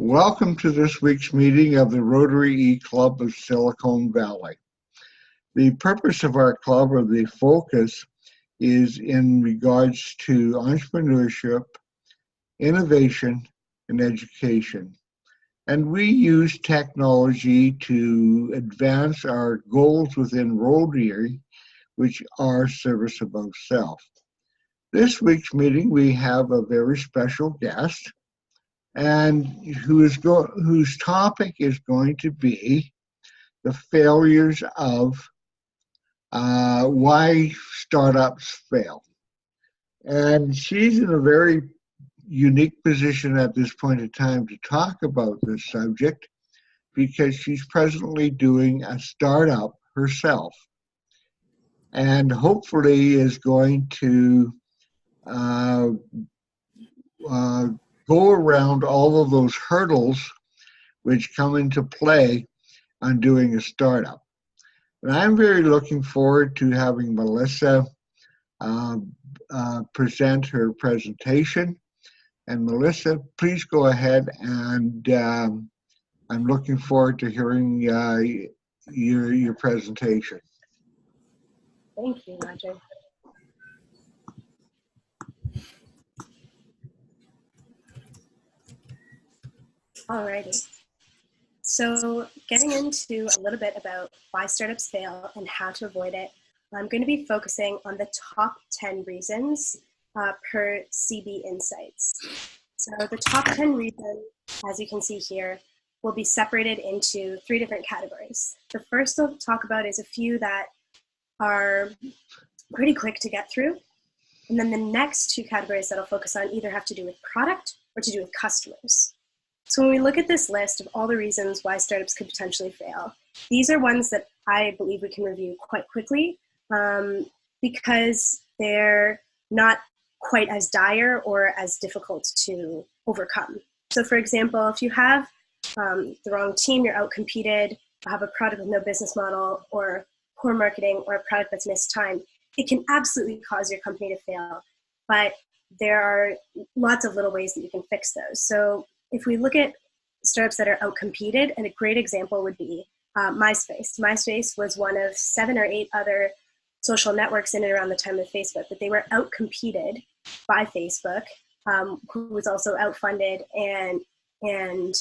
Welcome to this week's meeting of the Rotary E-Club of Silicon Valley. The purpose of our club, or the focus, is in regards to entrepreneurship, innovation, and education. And we use technology to advance our goals within Rotary, which are service above self. This week's meeting, we have a very special guest, and whose topic is going to be the failures of why startups fail. And she's in a very unique position at this point in time to talk about this subject because she's presently doing a startup herself and hopefully is going to go around all of those hurdles which come into play on doing a startup. And I'm very looking forward to having Melissa present her presentation. And Melissa, please go ahead, and I'm looking forward to hearing your presentation. Thank you, Roger. Alrighty. So getting into a little bit about why startups fail and how to avoid it, I'm going to be focusing on the top 10 reasons per CB Insights. So the top 10 reasons, as you can see here, will be separated into 3 different categories. The first I'll talk about is a few that are pretty quick to get through. And then the next 2 categories that I'll focus on either have to do with product or to do with customers. So when we look at this list of all the reasons why startups could potentially fail, these are ones that I believe we can review quite quickly because they're not quite as dire or as difficult to overcome. So for example, if you have the wrong team, you're outcompeted, have a product with no business model or poor marketing or a product that's mistimed, it can absolutely cause your company to fail. But there are lots of little ways that you can fix those. So if we look at startups that are outcompeted, and a great example would be MySpace. MySpace was one of 7 or 8 other social networks in and around the time of Facebook, but they were outcompeted by Facebook, who was also outfunded and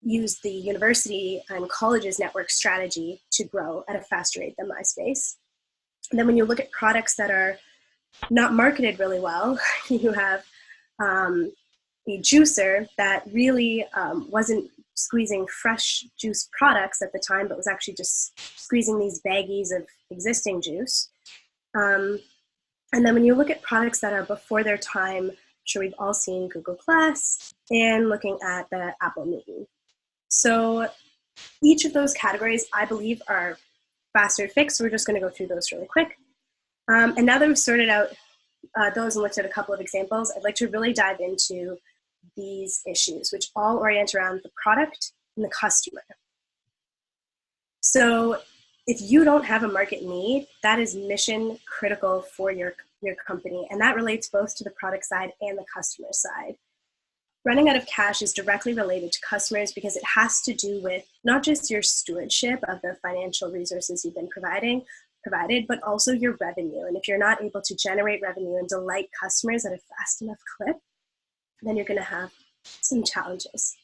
used the university and colleges network strategy to grow at a faster rate than MySpace. And then when you look at products that are not marketed really well, you have a juicer that really wasn't squeezing fresh juice products at the time, but was actually just squeezing these baggies of existing juice. And then when you look at products that are before their time, I'm sure we've all seen Google Plus and looking at the Apple Newton. So each of those categories, I believe, are faster to fix. So we're just going to go through those really quick. And now that we've sorted out those and looked at a couple of examples, I'd like to really dive into these issues, which all orient around the product and the customer. So if you don't have a market need, that is mission critical for your company. And that relates both to the product side and the customer side. Running out of cash is directly related to customers because it has to do with not just your stewardship of the financial resources you've been provided, but also your revenue. And if you're not able to generate revenue and delight customers at a fast enough clip, then you're going to have some challenges.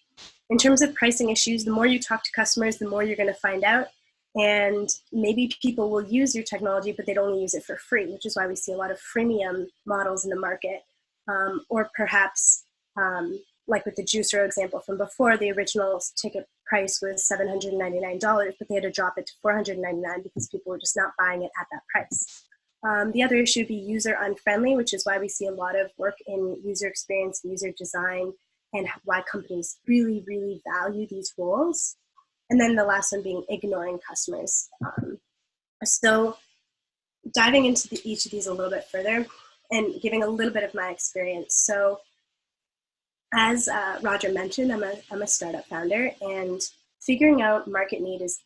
In terms of pricing issues, the more you talk to customers, the more you're going to find out. And maybe people will use your technology, but they'd only use it for free, which is why we see a lot of freemium models in the market. Or perhaps, like with the juicer example from before, the original ticket price was $799, but they had to drop it to $499 because people were just not buying it at that price. The other issue would be user unfriendly, which is why we see a lot of work in user experience, user design, and why companies really, really value these roles. And then the last one being ignoring customers. So diving into each of these a little bit further and giving a little bit of my experience. So as Roger mentioned, I'm a startup founder, and figuring out market need is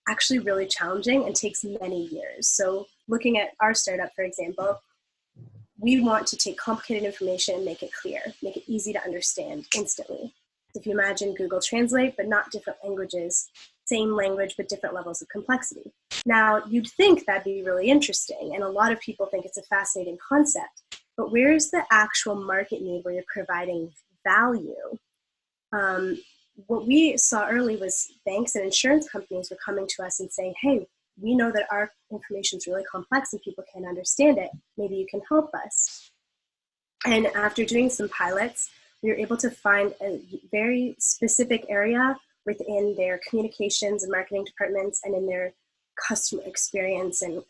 actually really challenging and takes many years. So looking at our startup, for example, we want to take complicated information and make it clear, make it easy to understand instantly. If you imagine Google Translate, but not different languages, same language, but different levels of complexity. Now, you'd think that'd be really interesting, and a lot of people think it's a fascinating concept, but where's the actual market need where you're providing value? What we saw early was banks and insurance companies were coming to us and saying, hey, we know that our information is really complex and people can't understand it. Maybe you can help us. And after doing some pilots, we were able to find a very specific area within their communications and marketing departments and in their customer experience and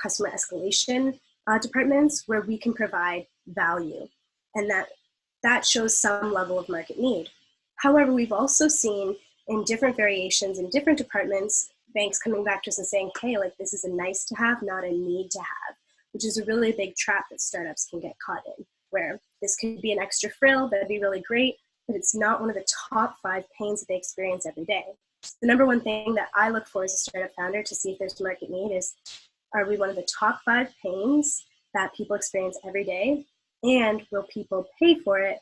customer escalation departments where we can provide value. And that shows some level of market need. However, we've also seen in different variations in different departments, banks coming back to us and saying, hey, like this is a nice to have, not a need to have, which is a really big trap that startups can get caught in, where this could be an extra frill, that'd be really great, but it's not one of the top 5 pains that they experience every day. The number one thing that I look for as a startup founder to see if there's market need is, are we one of the top 5 pains that people experience every day? And will people pay for it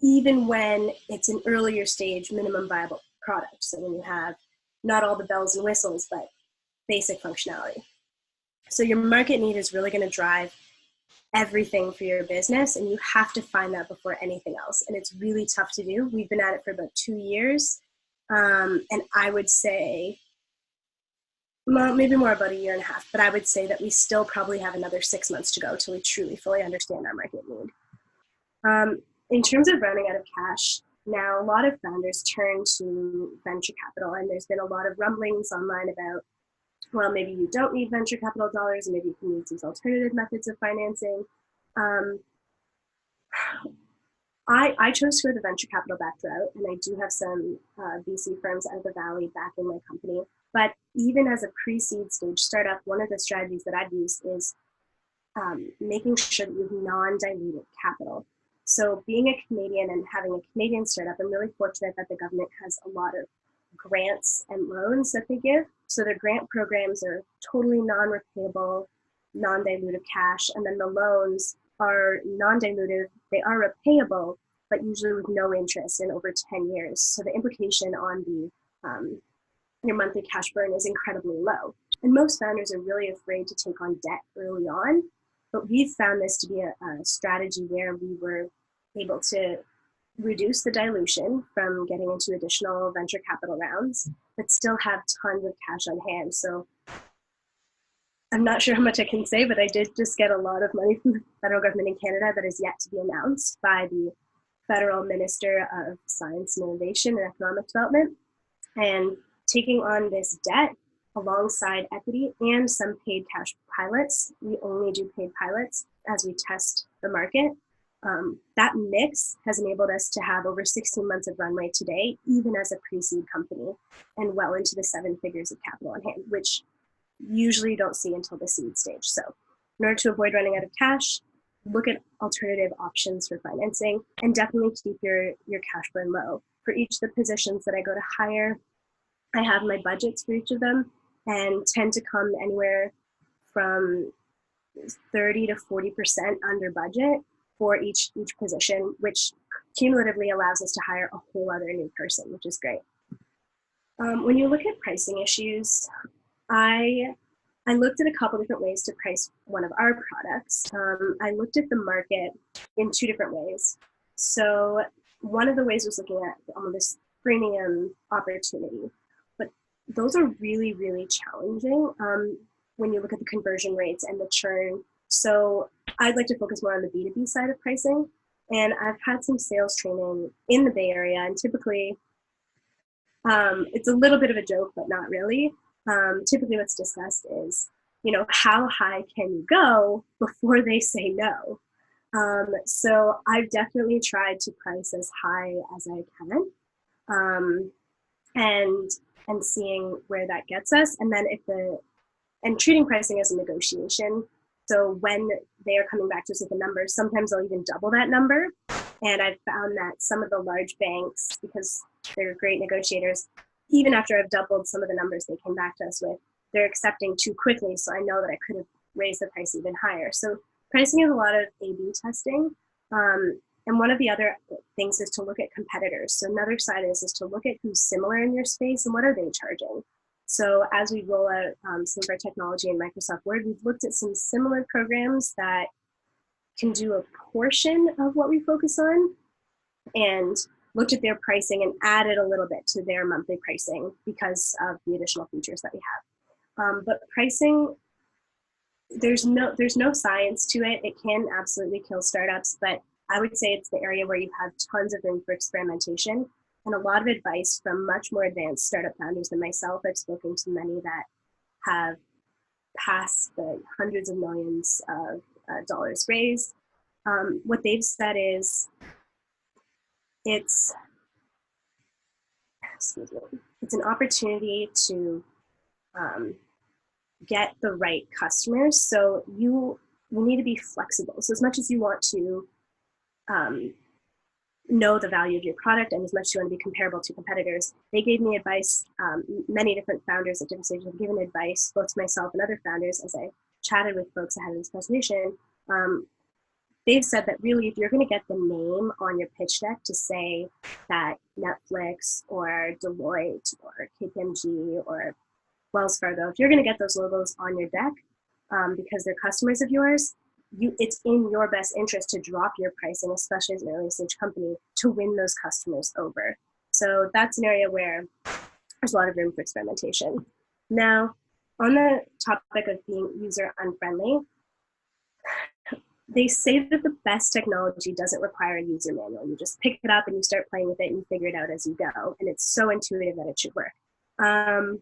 even when it's an earlier stage minimum viable product? So when you have not all the bells and whistles, but basic functionality. So your market need is really going to drive everything for your business, and you have to find that before anything else. And it's really tough to do. We've been at it for about 2 years. And I would say, well, maybe more about 1.5 years, but I would say that we still probably have another 6 months to go till we truly fully understand our market need. In terms of running out of cash, now a lot of founders turn to venture capital, and there's been a lot of rumblings online about, well, maybe you don't need venture capital dollars, and maybe you can use these alternative methods of financing. I chose to go the venture capital backed route, and I do have some VC firms out of the Valley backing my company. But even as a pre-seed stage startup, one of the strategies that I've used is making sure that you have non-dilutive capital. So being a Canadian and having a Canadian startup, I'm really fortunate that the government has a lot of grants and loans that they give. So their grant programs are totally non-repayable, non-dilutive cash, and then the loans are non-dilutive, they are repayable, but usually with no interest in over 10 years. So the implication on your monthly cash burn is incredibly low. And most founders are really afraid to take on debt early on, but we've found this to be a strategy where we were able to reduce the dilution from getting into additional venture capital rounds, but still have tons of cash on hand. So I'm not sure how much I can say, but I did just get a lot of money from the federal government in Canada that is yet to be announced by the Federal Minister of Science and Innovation and Economic Development. And taking on this debt alongside equity and some paid cash pilots, we only do paid pilots as we test the market. That mix has enabled us to have over 16 months of runway today, even as a pre-seed company, and well into the 7 figures of capital on hand, which usually you don't see until the seed stage. So in order to avoid running out of cash, look at alternative options for financing, and definitely keep your cash burn low. For each of the positions that I go to hire, I have my budgets for each of them and tend to come anywhere from 30 to 40% under budget for each position, which cumulatively allows us to hire a whole other new person, which is great. When you look at pricing issues, I looked at a couple different ways to price one of our products. I looked at the market in 2 different ways. So one of the ways was looking at this freemium opportunity, but those are really, really challenging when you look at the conversion rates and the churn. So I'd like to focus more on the B2B side of pricing. And I've had some sales training in the Bay Area, and typically it's a little bit of a joke, but not really. Typically what's discussed is, how high can you go before they say no? So I've definitely tried to price as high as I can, and seeing where that gets us. And then and treating pricing as a negotiation. So when they are coming back to us with a number, sometimes they'll even double that number. And I've found that some of the large banks, because they're great negotiators, even after I've doubled some of the numbers they came back to us with, they're accepting too quickly. So I know that I could have raised the price even higher. So pricing is a lot of A/B testing. And one of the other things is to look at competitors. So another side is to look at who's similar in your space and what are they charging. So as we roll out some of our technology in Microsoft Word, we've looked at some similar programs that can do a portion of what we focus on and looked at their pricing and added a little bit to their monthly pricing because of the additional features that we have. But pricing, there's no science to it. It can absolutely kill startups, but I would say it's the area where you have tons of room for experimentation and a lot of advice from much more advanced startup founders than myself. I've spoken to many that have passed the hundreds of millions of dollars raised. What they've said is it's an opportunity to get the right customers. So you need to be flexible. So as much as you want to know the value of your product and as much as you want to be comparable to competitors, they gave me advice. Many different founders at different stages have given advice, both to myself and other founders, as I chatted with folks ahead of this presentation. They've said that really, if you're going to get the name on your pitch deck to say that Netflix or Deloitte or KPMG or Wells Fargo, if you're going to get those logos on your deck because they're customers of yours, it's in your best interest to drop your pricing, especially as an early stage company, to win those customers over. So that's an area where there's a lot of room for experimentation. Now, on the topic of being user unfriendly, they say that the best technology doesn't require a user manual. You just pick it up and you start playing with it and you figure it out as you go. And it's so intuitive that it should work. I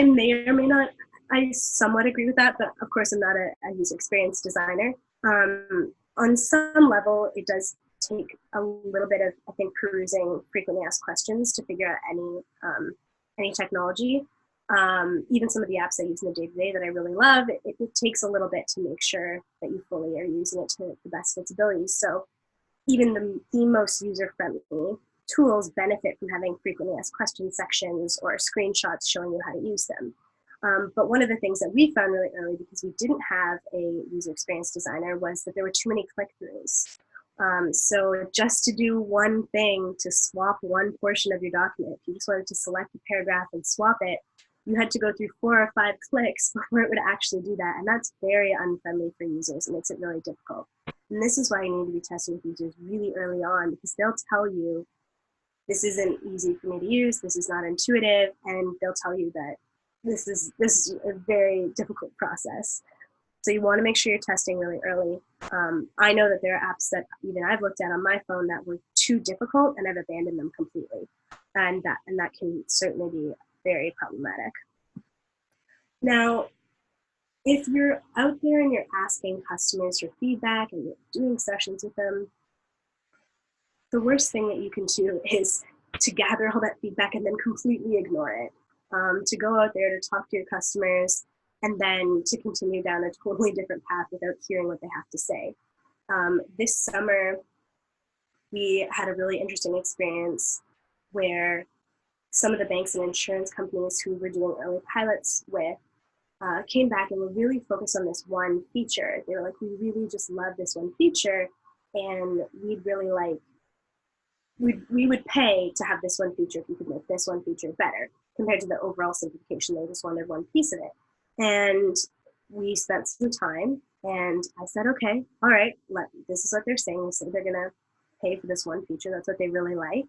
may or may not, I somewhat agree with that, but of course I'm not a user experience designer. On some level, it does take a little bit of, I think, perusing frequently asked questions to figure out any technology. Even some of the apps I use in the day-to-day that I really love, it takes a little bit to make sure that you fully are using it to the best of its abilities. So even the most user-friendly tools benefit from having frequently asked question sections or screenshots showing you how to use them. But one of the things that we found really early, because we didn't have a user experience designer, was that there were too many click-throughs. So just to do one thing, to swap one portion of your document, if you just wanted to select a paragraph and swap it, you had to go through 4 or 5 clicks before it would actually do that. And that's very unfriendly for users. It makes it really difficult. And this is why you need to be testing with users really early on, because they'll tell you, this isn't easy for me to use, this is not intuitive, and they'll tell you that this is a very difficult process. So you want to make sure you're testing really early. I know that there are apps that even I've looked at on my phone that were too difficult and I've abandoned them completely. And that can certainly be very problematic. Now, if you're out there and you're asking customers for feedback and you're doing sessions with them, the worst thing that you can do is to gather all that feedback and then completely ignore it. To go out there to talk to your customers and then to continue down a totally different path without hearing what they have to say. This summer, we had a really interesting experience where some of the banks and insurance companies who were doing early pilots with came back and were really focused on this one feature. They were like, we really just love this one feature, and we'd really like, we would pay to have this one feature if you could make this one feature better compared to the overall simplification. They just wanted one piece of it. And we spent some time, and I said, okay, all right, this is what they're saying. They said they're gonna pay for this one feature. That's what they really like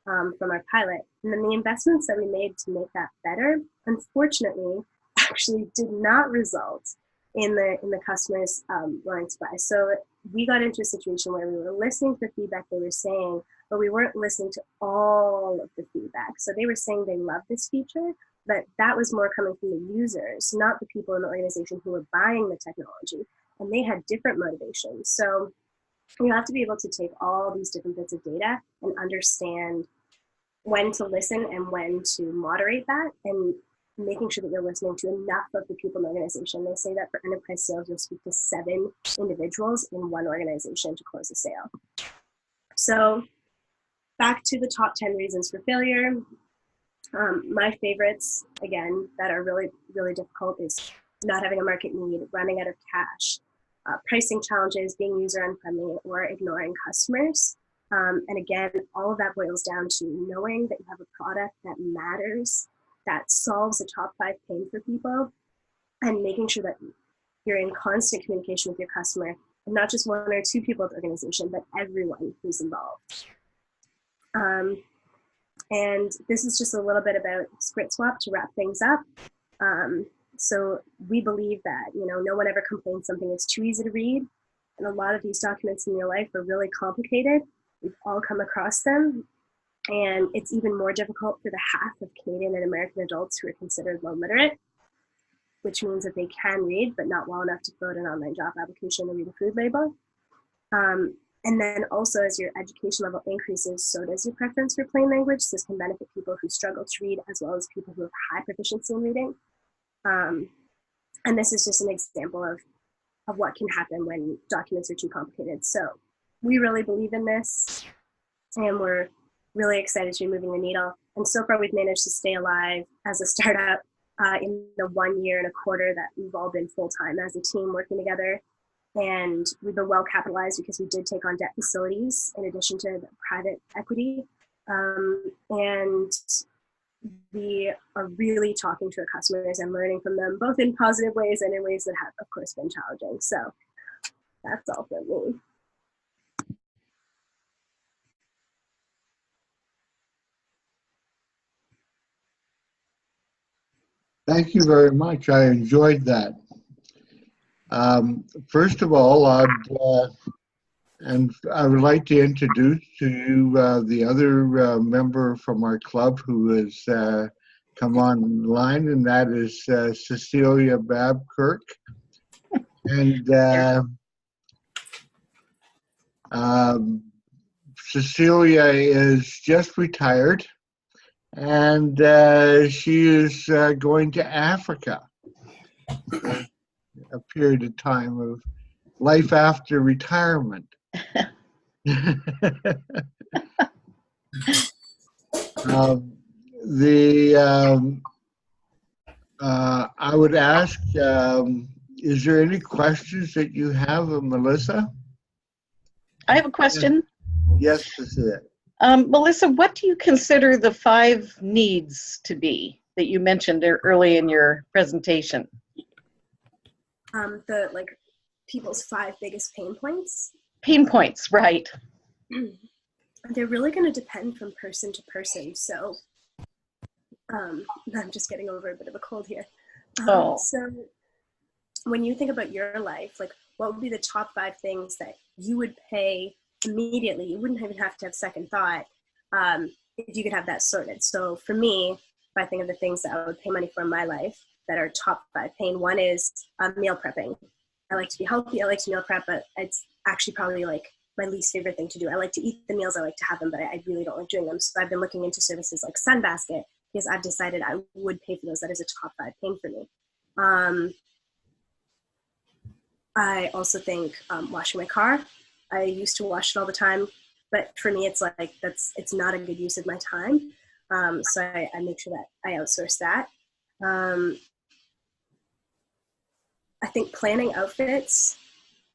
from our pilot. And then the investments that we made to make that better, unfortunately, actually did not result in the customers wanting to buy. So we got into a situation where we were listening to the feedback they were saying, but we weren't listening to all of the feedback. So they were saying they love this feature, but that was more coming from the users, not the people in the organization who were buying the technology. And they had different motivations. So you have to be able to take all these different bits of data and understand when to listen and when to moderate that, and making sure that you're listening to enough of the people in the organization. They say that for enterprise sales, you'll speak to 7 individuals in one organization to close a sale. So back to the top 10 reasons for failure. My favorites, again, that are really, really difficult is not having a market need, running out of cash, pricing challenges, being user unfriendly, or ignoring customers. And again, all of that boils down to knowing that you have a product that matters, that solves a top 5 pain for people, and making sure that you're in constant communication with your customer, and not just 1 or 2 people at the organization, but everyone who's involved. And this is just a little bit about Script Swap to wrap things up. So we believe that, no one ever complains something is too easy to read. And a lot of these documents in your life are really complicated. We've all come across them. And it's even more difficult for the half of Canadian and American adults who are considered low literate, which means that they can read, but not well enough to fill out an online job application or read a food label. And then also, as your education level increases, so does your preference for plain language. This can benefit people who struggle to read, as well as people who have high proficiency in reading. And this is just an example of what can happen when documents are too complicated. So we really believe in this, and we're really excited to be moving the needle. And so far, we've managed to stay alive as a startup in the 1 year and a quarter that we've all been full-time as a team working together. And we've been well capitalized because we did take on debt facilities in addition to the private equity. And we are really talking to our customers and learning from them, both in positive ways and in ways that have, of course, been challenging. So that's all for me. Thank you very much. I enjoyed that. First of all, I would like to introduce to you the other member from our club who has come online, and that is Cecilia Kirk. And Cecilia is just retired, and she is going to Africa. A period of time of life after retirement. I would ask, is there any questions that you have of Melissa? I have a question. Yes, Cecilia. Melissa, what do you consider the 5 needs to be that you mentioned early in your presentation? The people's 5 biggest pain points. Pain points, right. They're really going to depend from person to person. So I'm just getting over a bit of a cold here. So when you think about your life, what would be the top 5 things that you would pay immediately? You wouldn't even have to have second thought if you could have that sorted. So for me, if I think of the things that I would pay money for in my life that are top 5 pain, one is meal prepping. I like to be healthy. I like to meal prep, but it's actually probably my least favorite thing to do. I like to eat the meals. I like to have them, but I really don't like doing them. So I've been looking into services like Sunbasket because I've decided I would pay for those. That is a top 5 pain for me. I also think washing my car. I used to wash it all the time, but for me, it's it's not a good use of my time. So I make sure that I outsource that. I think planning outfits,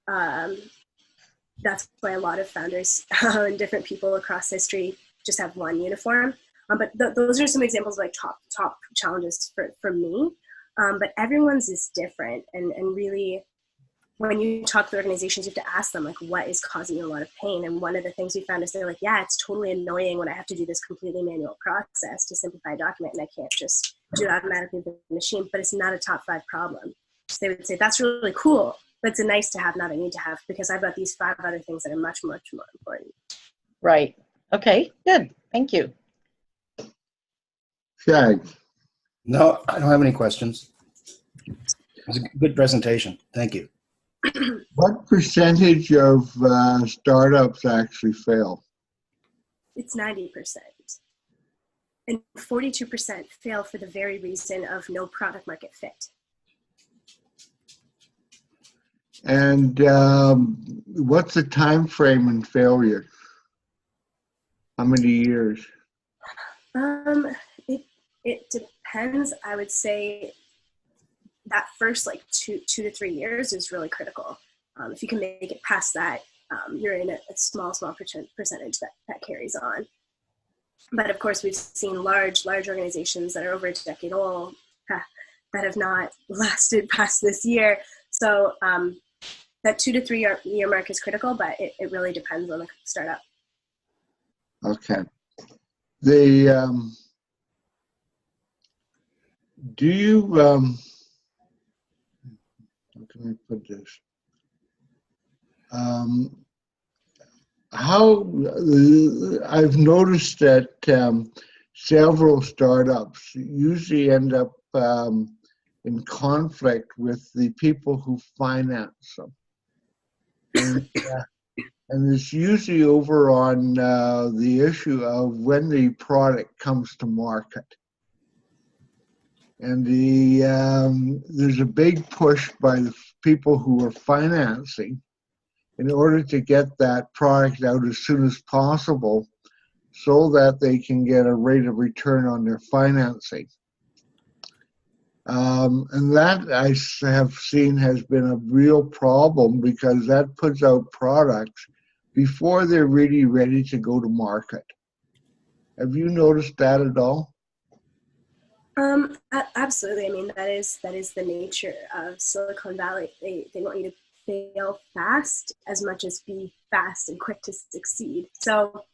that's why a lot of founders and different people across history just have one uniform. But those are some examples of top challenges for me. But everyone's is different. And really, when you talk to organizations, you have to ask them, what is causing you a lot of pain? And one of the things we found is they're like, yeah, it's totally annoying when I have to do this completely manual process to simplify a document and I can't just do it automatically with the machine, but it's not a top 5 problem. So they would say, that's really cool, but it's a nice to have, not a need to have, because I've got these 5 other things that are much, much more important. Right. Okay, good. Thank you. Shag. No, I don't have any questions. It was a good presentation. Thank you. What percentage of startups actually fail? It's 90%. And 42% fail for the very reason of no product market fit. And what's the time frame in failure? How many years? It depends. I would say that first 2 to 3 years is really critical. If you can make it past that, you're in a small percentage that carries on. But of course, we've seen large organizations that are over a decade old that have not lasted past this year. So that 2 to 3 year mark is critical, but it really depends on the startup. Okay. Do you, how can I put this? How I've noticed that several startups usually end up in conflict with the people who finance them. And it's usually over on the issue of when the product comes to market. And there's a big push by the people who are financing in order to get that product out as soon as possible so that they can get a rate of return on their financing. And that I have seen has been a real problem because that puts out products before they're really ready to go to market. Have you noticed that at all? Absolutely. I mean, that is the nature of Silicon Valley. They want you to fail fast as much as be fast and quick to succeed. So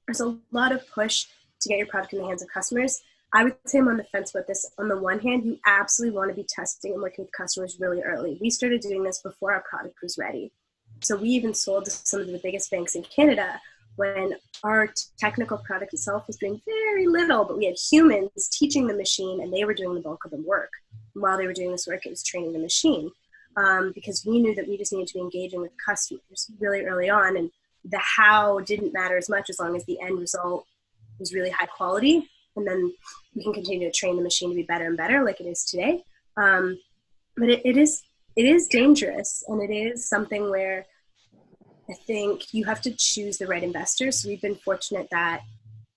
there's a lot of push to get your product in the hands of customers. I would say I'm on the fence about this. On the one hand, you absolutely want to be testing and working with customers really early. We started doing this before our product was ready. So we even sold to some of the biggest banks in Canada when our technical product itself was doing very little, but we had humans teaching the machine and they were doing the bulk of the work. And while they were doing this work, it was training the machine because we knew that we just needed to be engaging with customers really early on. And the how didn't matter as much as long as the end result was really high quality. And then we can continue to train the machine to be better and better like it is today. But it is dangerous, and it is something where I think you have to choose the right investors. So we've been fortunate that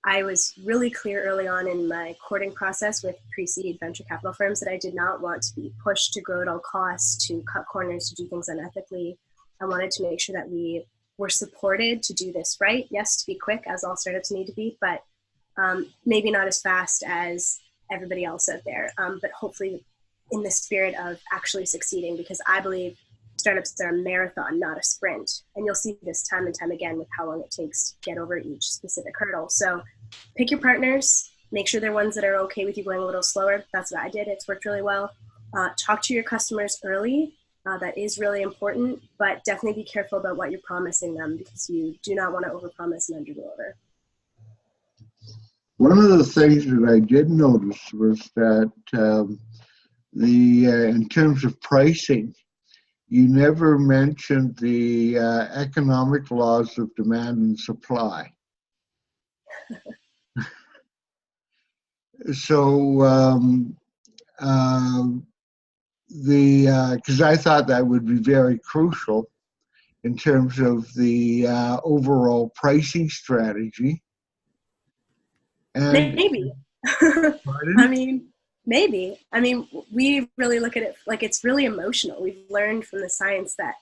I was really clear early on in my courting process with pre-seed venture capital firms that I did not want to be pushed to grow at all costs, to cut corners, to do things unethically. I wanted to make sure that we were supported to do this right. Yes, to be quick, as all startups need to be, but maybe not as fast as everybody else out there, but hopefully in the spirit of actually succeeding, because I believe startups are a marathon, not a sprint. And you'll see this time and time again with how long it takes to get over each specific hurdle. So pick your partners, make sure they're ones that are okay with you going a little slower. That's what I did. It's worked really well. Talk to your customers early. That is really important, but definitely be careful about what you're promising them because you do not want to overpromise and underdeliver. One of the things that I did notice was that in terms of pricing, you never mentioned the economic laws of demand and supply. So because I thought that would be very crucial in terms of the overall pricing strategy. And maybe. I mean, maybe. I mean, we really look at it like it's really emotional. We've learned from the science that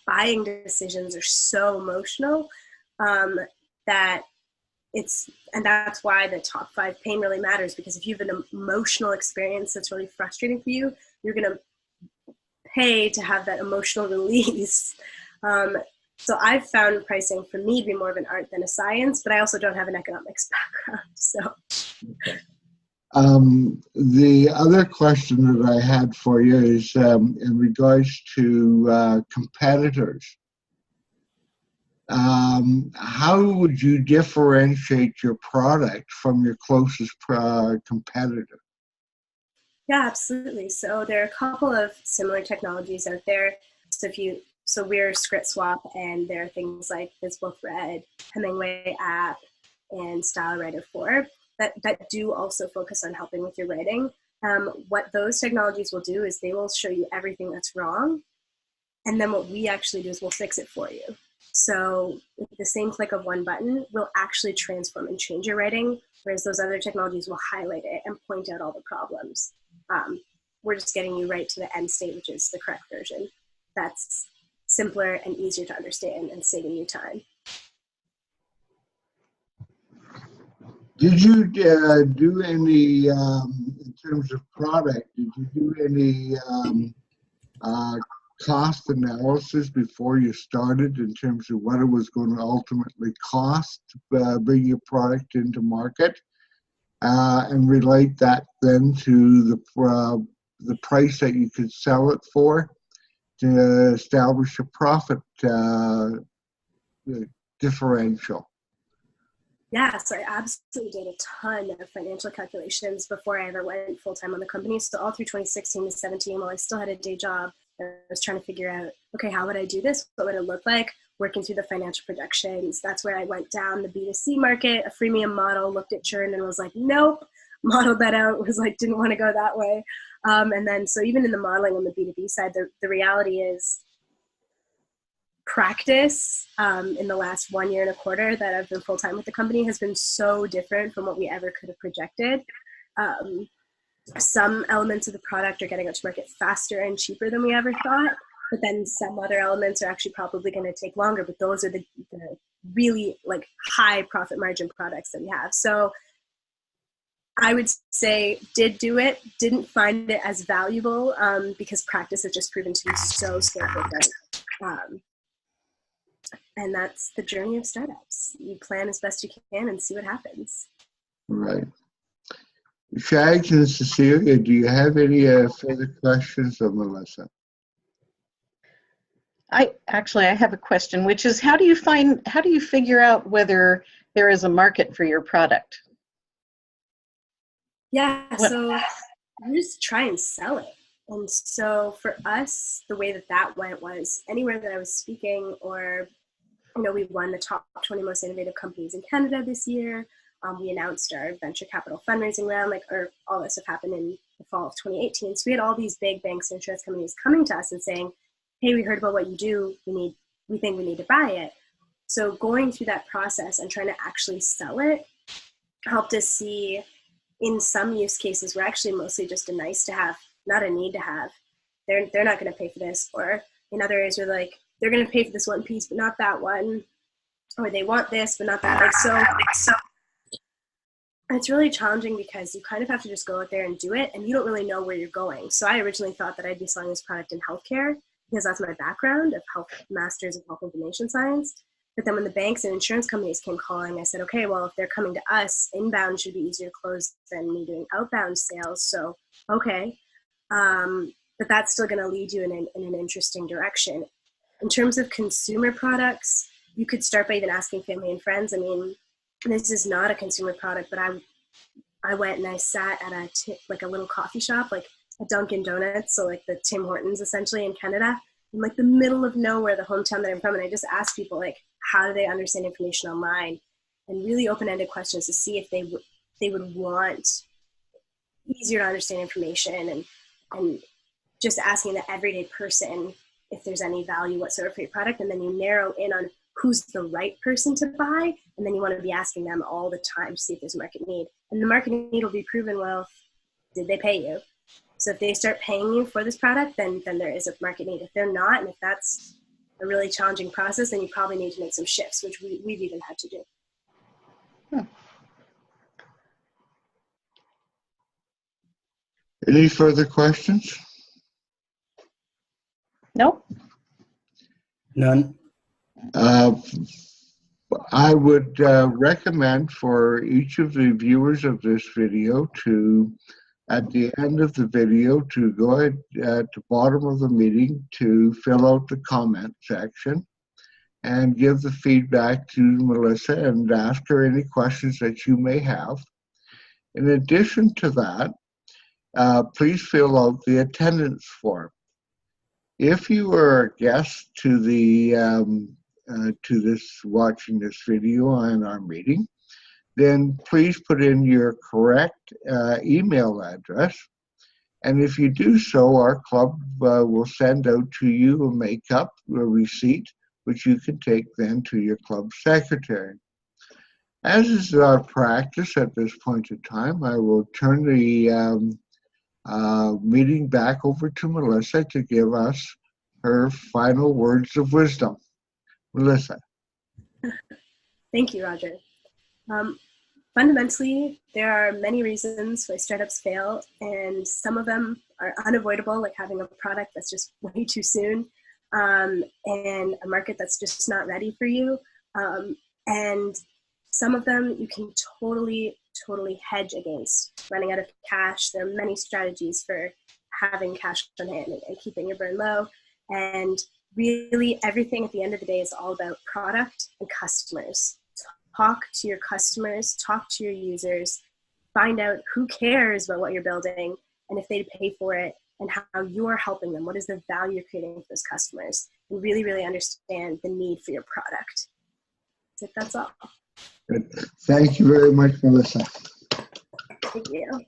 buying decisions are so emotional that and that's why the top 5 pain really matters, because if you have an emotional experience that's really frustrating for you, you're going to pay to have that emotional release. So I've found pricing for me to be more of an art than a science, but I also don't have an economics background. So. Okay. The other question that I had for you is in regards to competitors. How would you differentiate your product from your closest competitor? Yeah, absolutely. So there are a couple of similar technologies out there. So we're Script Swap, and there are things like Visible Thread, Hemingway app, and Style Writer 4 that do also focus on helping with your writing. What those technologies will do is they will show you everything that's wrong, and then what we actually do is we'll fix it for you. So with the same click of one button, we'll actually transform and change your writing, whereas those other technologies will highlight it and point out all the problems. We're just getting you right to the end state, which is the correct version. That's simpler and easier to understand and saving you time. Did you do any, in terms of product, did you do any cost analysis before you started in terms of what it was going to ultimately cost to bring your product into market, and relate that then to the price that you could sell it for to establish a profit differential? Yeah, so I absolutely did a ton of financial calculations before I ever went full-time on the company. So all through 2016 to 17, while I still had a day job, I was trying to figure out, okay, how would I do this? What would it look like? Working through the financial projections. That's where I went down the B2C market, a freemium model, looked at churn and was like, nope, modeled that out, was like, didn't want to go that way. And then, so even in the modeling on the B2B side, the reality is practice in the last 1 year and a quarter that I've been full-time with the company has been so different from what we ever could have projected. Some elements of the product are getting out to market faster and cheaper than we ever thought, but then some other elements are actually probably going to take longer, but those are the really like high profit margin products that we have. So I would say did do it, didn't find it as valuable because practice has just proven to be so different. And that's the journey of startups. You plan as best you can and see what happens. Right. Shags and Cecilia, do you have any further questions of Melissa? I have a question, which is how do you figure out whether there is a market for your product? Yeah, so you just try and sell it. And so for us, the way that went was anywhere that I was speaking, or we won the top 20 most innovative companies in Canada this year. We announced our venture capital fundraising round, all this stuff happened in the fall of 2018. So we had all these big banks and insurance companies coming to us and saying, hey, we heard about what you do. We think we need to buy it. So going through that process and trying to actually sell it helped us see in some use cases, we're actually mostly just a nice to have, not a need to have. They're not going to pay for this. Or in other areas, we're like, they're going to pay for this one piece, but not that one. Or they want this, but not that. So it's really challenging because you kind of have to just go out there and do it, and you don't really know where you're going. So I originally thought that I'd be selling this product in healthcare because that's my background of master's of health information science. But then when the banks and insurance companies came calling, I said, okay, well, if they're coming to us, inbound should be easier to close than me doing outbound sales. So, okay. But that's still going to lead you in an interesting direction. In terms of consumer products, you could start by even asking family and friends. I mean, this is not a consumer product, but I went and I sat at a little coffee shop, like a Dunkin' Donuts, so like the Tim Hortons essentially in Canada, in like the middle of nowhere, the hometown that I'm from, and I just asked people like, how do they understand information online, and really open-ended questions to see if they would want easier to understand information, and just asking the everyday person if there's any value whatsoever for your product, and then you narrow in on who's the right person to buy, and then you want to be asking them all the time to see if there's a market need. And the market need will be proven, well, did they pay you? So if they start paying you for this product, then there is a market need. If they're not, and if that's a really challenging process, then you probably need to make some shifts, which we've even had to do. Any further questions? Nope. None. I would recommend for each of the viewers of this video to, at the end of the video, to go ahead at the bottom of the meeting to fill out the comment section and give the feedback to Melissa and ask her any questions that you may have. In addition to that, please fill out the attendance form. If you are a guest to watching this video and our meeting, then please put in your correct email address. And if you do so, our club will send out to you a make-up receipt, which you can take then to your club secretary. As is our practice at this point in time, I will turn the meeting back over to Melissa to give us her final words of wisdom. Melissa. Thank you, Roger. Fundamentally, there are many reasons why startups fail, and some of them are unavoidable, like having a product that's just way too soon, and a market that's just not ready for you. And some of them you can totally hedge against. Running out of cash, there are many strategies for having cash on hand and keeping your burn low. And really, everything at the end of the day is all about product and customers. Talk to your customers, talk to your users, find out who cares about what you're building and if they pay for it, and how you're helping them. What is the value you're creating for those customers? And really understand the need for your product. So that's all. Good. Thank you very much, Melissa. Thank you.